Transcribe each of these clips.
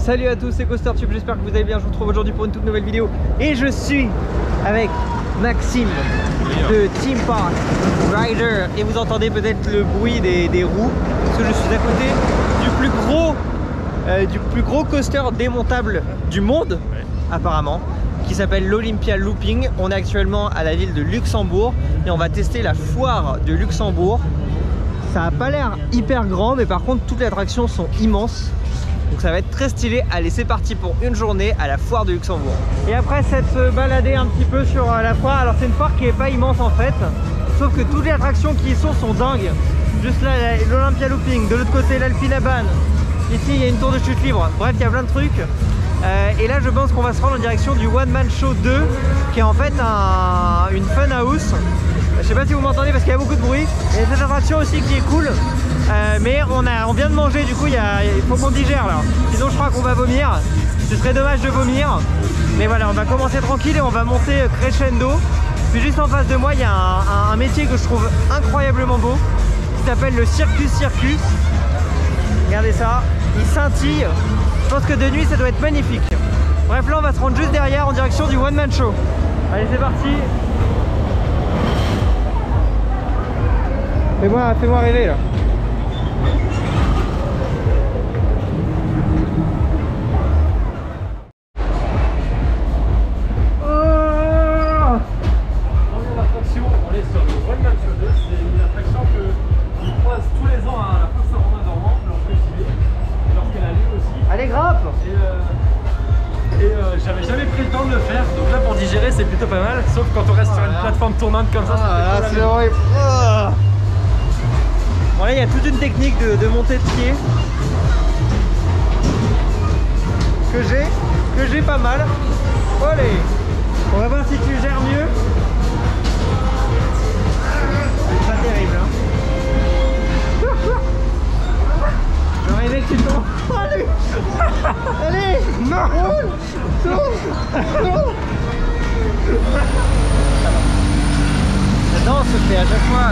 Salut à tous, c'est CoasterTube, j'espère que vous allez bien. Je vous retrouve aujourd'hui pour une toute nouvelle vidéo. Et je suis avec Maxime de Theme Park Rider. Et vous entendez peut-être le bruit des roues, parce que je suis à côté du plus gros coaster démontable du monde, apparemment, qui s'appelle l'Olympia Looping. On est actuellement à la ville de Luxembourg et on va tester la foire de Luxembourg. Ça n'a pas l'air hyper grand, mais par contre toutes les attractions sont immenses. Donc ça va être très stylé. Allez, c'est parti pour une journée à la foire de Luxembourg. Et après s'être baladé un petit peu sur la foire, alors c'est une foire qui est pas immense en fait, sauf que toutes les attractions qui y sont dingues. Juste là, l'Olympia Looping, de l'autre côté l'Alpinaban, ici il y a une tour de chute libre, bref il y a plein de trucs. Et là je pense qu'on va se rendre en direction du One Man Show 2, qui est en fait une fun house. Je sais pas si vous m'entendez parce qu'il y a beaucoup de bruit. Il y a cette attraction aussi qui est cool, mais on vient de manger, du coup il faut qu'on digère là. Sinon je crois qu'on va vomir. Ce serait dommage de vomir. Mais voilà, on va commencer tranquille et on va monter crescendo. Puis juste en face de moi il y a un métier que je trouve incroyablement beau, qui s'appelle le Circus Circus. Regardez ça, il scintille. Je pense que de nuit ça doit être magnifique. Bref, là on va se rendre juste derrière en direction du One Man Show. Allez, c'est parti. Fais-moi rêver là. Première attraction, on est sur le One Man Show 2. C'est une attraction qu'on croise tous les ans à la Fosse Saint-Romain-Normand, lorsqu'elle a lieu aussi. Allez, grappe. Et j'avais jamais pris le temps de le faire, donc là pour digérer c'est plutôt pas mal, sauf quand on reste sur une plateforme tournante comme ça. C'est horrible. Bon, là il y a toute une technique de montée de pied que j'ai pas mal. Allez, on va voir si tu gères mieux. C'est pas terrible hein. Je rêvais que tu tombes. Allez. Allez. Non. J'adore ce fait à chaque fois.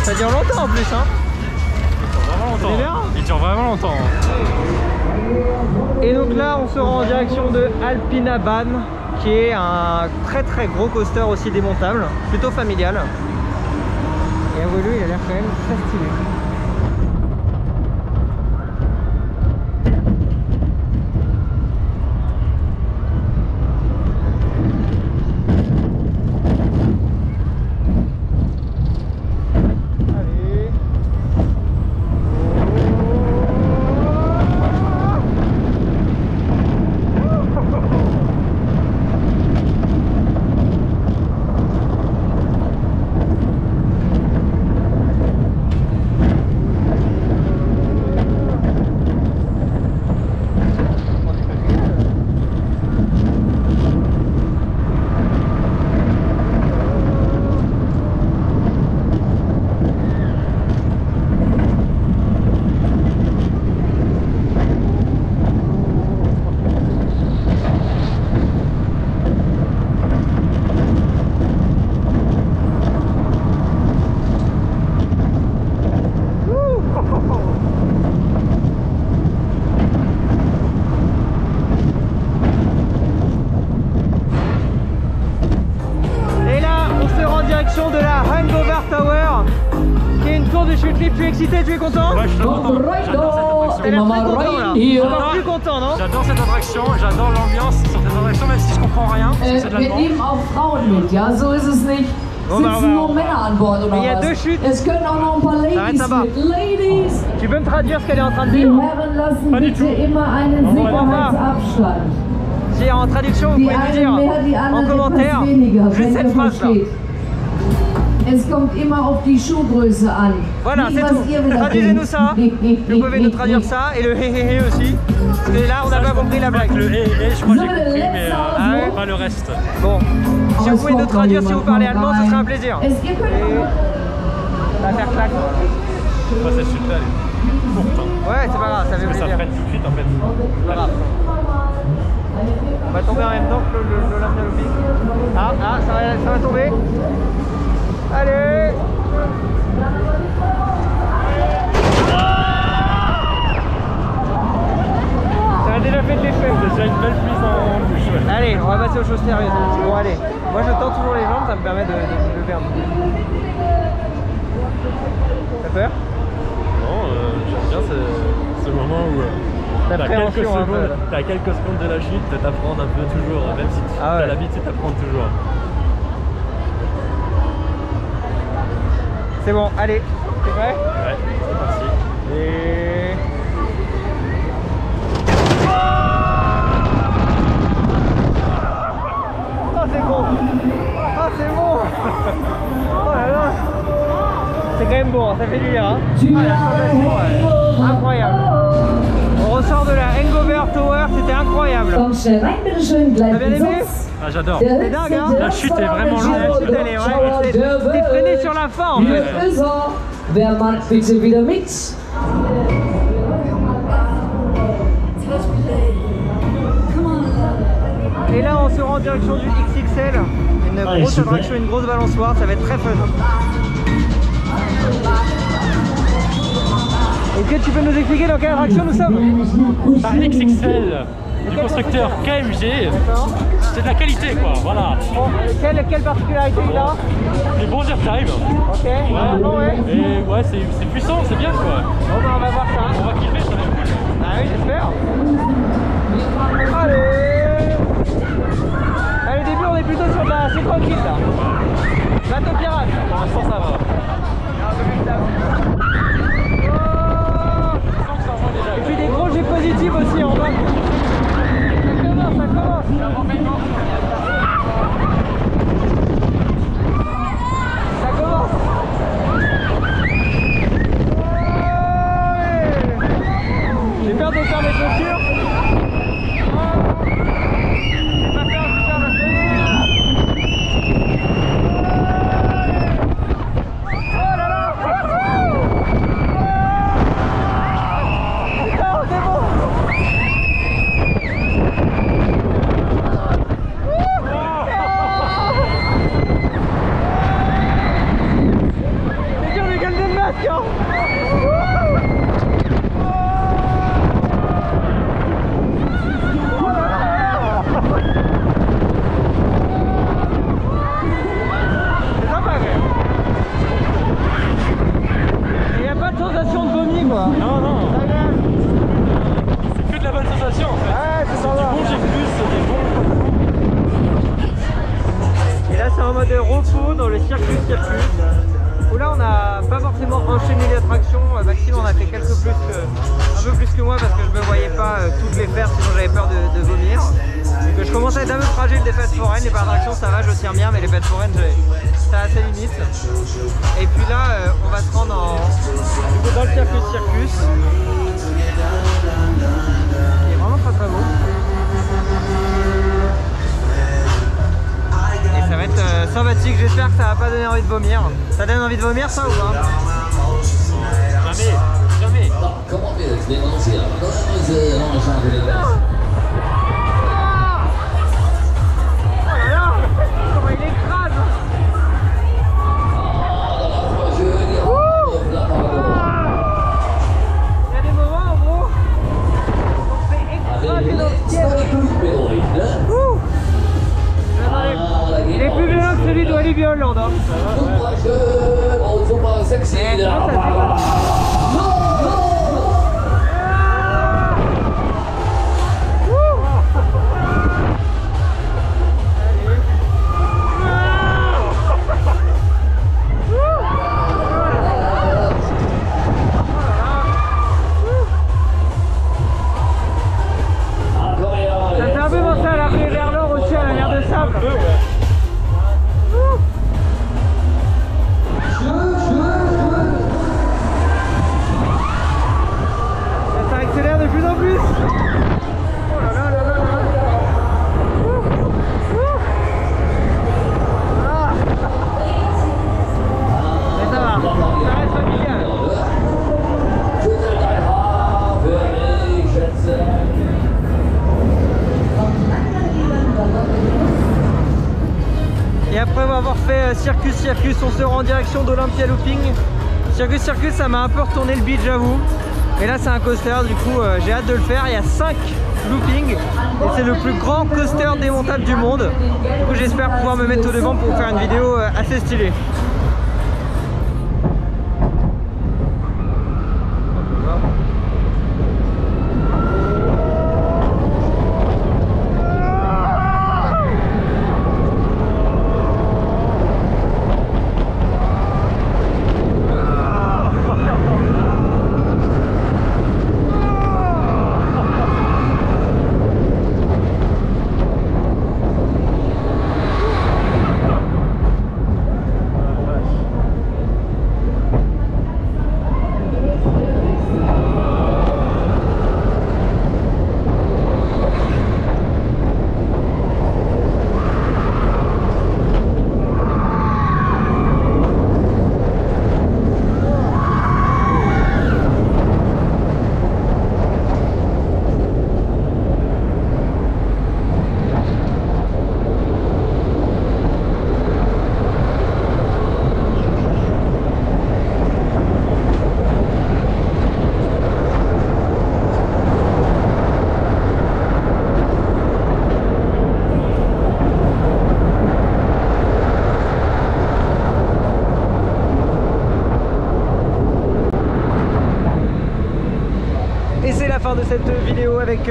Ça dure longtemps en plus hein. Il dure vraiment longtemps. Et donc là on se rend en direction de Alpinaban, qui est un très gros coaster aussi démontable, plutôt familial. Et à Wolu il a l'air quand même très stylé. De la Hangover Tower, qui est une tour de chute libre. Tu es excité, tu es content? Ouais, je suis content. J'adore cette attraction. Encore plus content, non? J'adore cette attraction, j'adore l'ambiance sur cette attraction, même si je comprends rien, parce que c'est de la demande. Bon, il y a deux chutes. Ça va être sympa. Tu peux me traduire ce qu'elle est en train de dire? Pas du tout. Si en traduction, vous pouvez nous dire en commentaire juste cette phrase là. Es kommt immer auf die Schuhgröße an. Voilà, c'est tout. Traduisez-nous ça. Vous pouvez nous traduire ça et le hé hé hé aussi. Parce que là, on n'a pas compris la blague. Le hé hé, je crois que j'ai compris, mais pas le reste. Bon, si vous pouvez nous traduire si vous parlez allemand, ce serait un plaisir. Es gibt Ça va faire claque. Moi, cette chute-là, elle est courte. Hein. Ouais, c'est pas grave, ça fait Parce que plaisir. ça freine tout de suite en fait. C'est pas grave. On va tomber en même temps que l'Olympia Looping. Ah, ça va tomber. Allez. Ça a déjà fait de l'effet. C'est déjà une belle prise en bouche. Ouais. Allez, on va passer aux choses sérieuses. Bon, allez. Moi, je tends toujours les jambes, ça me permet de lever un peu. T'as peur? Non, j'aime bien ce moment où t'as quelques secondes de la chute, t'apprends un peu toujours, même si tu as l'habitude, t'apprends toujours. C'est bon, allez, t'es prêt? Ouais, c'est parti. Et... Oh, c'est bon! Oh, c'est bon! Oh là là! C'est quand même bon, ça fait du bien. Hein. Ah, la sensation, incroyable. On ressort de la Hangover Tower, c'était incroyable. T'as bien aimé? Ah, j'adore. C'est dingue, hein? La chute est vraiment longue. La chute, elle est ouais, t'es freiné sur la fin en fait. Wer mag bitte wieder mit? Et là, on se rend en direction du XXL. Une grosse attraction, une grosse balançoire, ça va être très fun. Est-ce que tu peux nous expliquer dans quelle attraction nous sommes? Par XXL du constructeur KMG. C'est de la qualité quoi, voilà. Bon, quelle particularité il a? Les bons airtime. Ok, ouais. Et ouais, c'est puissant, c'est bien quoi. Bon bah on va voir ça. On va kiffer, ça va être cool. Ah oui, j'espère. Allez. Au début, on est plutôt sur de la... C'est tranquille là. Bateau pirate. Pour l'instant ça va. Et puis des gros jets positifs aussi en bas. Ça commence. Ça commence. J'ai peur de faire mes chaussures. J'ai pas peur de faire la oh là là. Putain, c'est bon. C'est dur de garder le masque, hein. C'est sympa quand même. Il n'y a pas de sensation de vomi quoi. Non, non. C'est agréable. C'est que de la bonne sensation en fait. Ouais, c'est Du sympa. bon G+, c'est des bons. Et là c'est en mode repos dans le circuit. Où là on n'a pas forcément enchaîné les attractions. Maxime en a fait un peu plus que moi parce que je me voyais pas toutes les faire sinon j'avais peur de vomir. Donc je commençais à être un peu fragile des fêtes foraines, les attractions ça va, je tiens bien, mais les fêtes foraines c'est assez limite. Et puis là on va se rendre dans le circus. Il est vraiment très beau. Et ça va être sympathique, j'espère que ça va pas donner envie de vomir. Ça donne envie de vomir ça ou pas? Jamais. Comment wir nehmen uns hier. Oh là là, comment il écrase. Il y a des moments en gros on se fait écraser dans le ciel. Il est plus violent que celui de Walibi Holland. Hein. Ça fait un peu penser à l'arrivée vers l'or aussi, à la mer de sable. Circus, on se rend en direction d'Olympia Looping. Circus, ça m'a un peu retourné le beat, j'avoue. Et là c'est un coaster, du coup j'ai hâte de le faire. Il y a 5 loopings et c'est le plus grand coaster démontable du monde. Du coup j'espère pouvoir me mettre au devant pour faire une vidéo assez stylée. De cette vidéo avec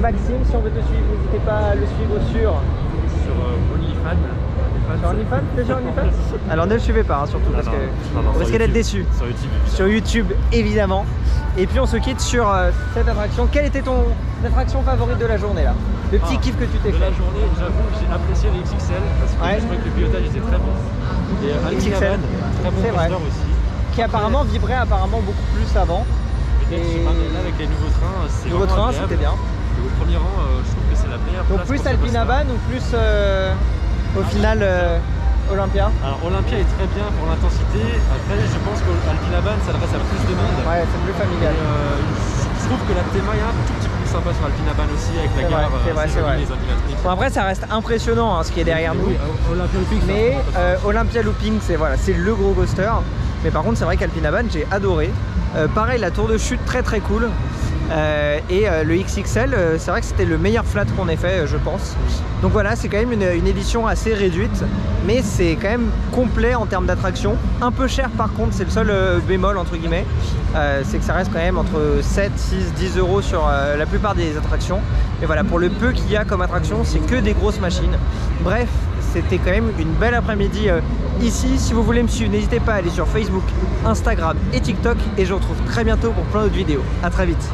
Maxime. Si on veut te suivre, n'hésitez pas à le suivre sur OnlyFans. Sur OnlyFans, déjà OnlyFans. Alors ne le suivez pas, hein, surtout parce que vous risquez d'être déçu. Sur YouTube. Sur YouTube évidemment. Et puis on se quitte sur cette attraction. Quelle était ton attraction favorite de la journée là? Le petit kiff que tu t'es fait. De la journée, j'avoue que j'ai apprécié le XXL parce que je trouvais que le pilotage était très bon. Et XXL, très bon coaster aussi. Qui apparemment vibrait beaucoup plus avant. Et là avec les nouveaux trains, c'est nouveau train, c'était bien. Et au premier rang, je trouve que c'est la meilleure place. Donc plus Alpinaban ou plus au final Olympia? Alors Olympia est très bien pour l'intensité. Après je pense qu'Alpinaban s'adresse à plus de monde. Ouais, c'est plus familial. Je trouve que la théma est un tout petit peu plus sympa sur Alpinaban aussi avec la gare, c'est vrai. les animatroniques. Bon, après ça reste impressionnant hein, ce qui est derrière nous. Oui, Olympia Looping, mais Olympia Looping c'est le gros coaster. Mais par contre c'est vrai qu'Alpinaban j'ai adoré. Pareil, la tour de chute très cool. Et le XXL, c'est vrai que c'était le meilleur flat qu'on ait fait, je pense. Donc voilà, c'est quand même une édition assez réduite, mais c'est quand même complet en termes d'attraction. Un peu cher par contre, c'est le seul bémol entre guillemets. C'est que ça reste quand même entre 7, 6, 10 euros sur la plupart des attractions. Mais voilà, pour le peu qu'il y a comme attraction, c'est que des grosses machines. Bref, c'était quand même une belle après-midi ici. Si vous voulez me suivre, n'hésitez pas à aller sur Facebook, Instagram et TikTok. Et je vous retrouve très bientôt pour plein d'autres vidéos. A très vite.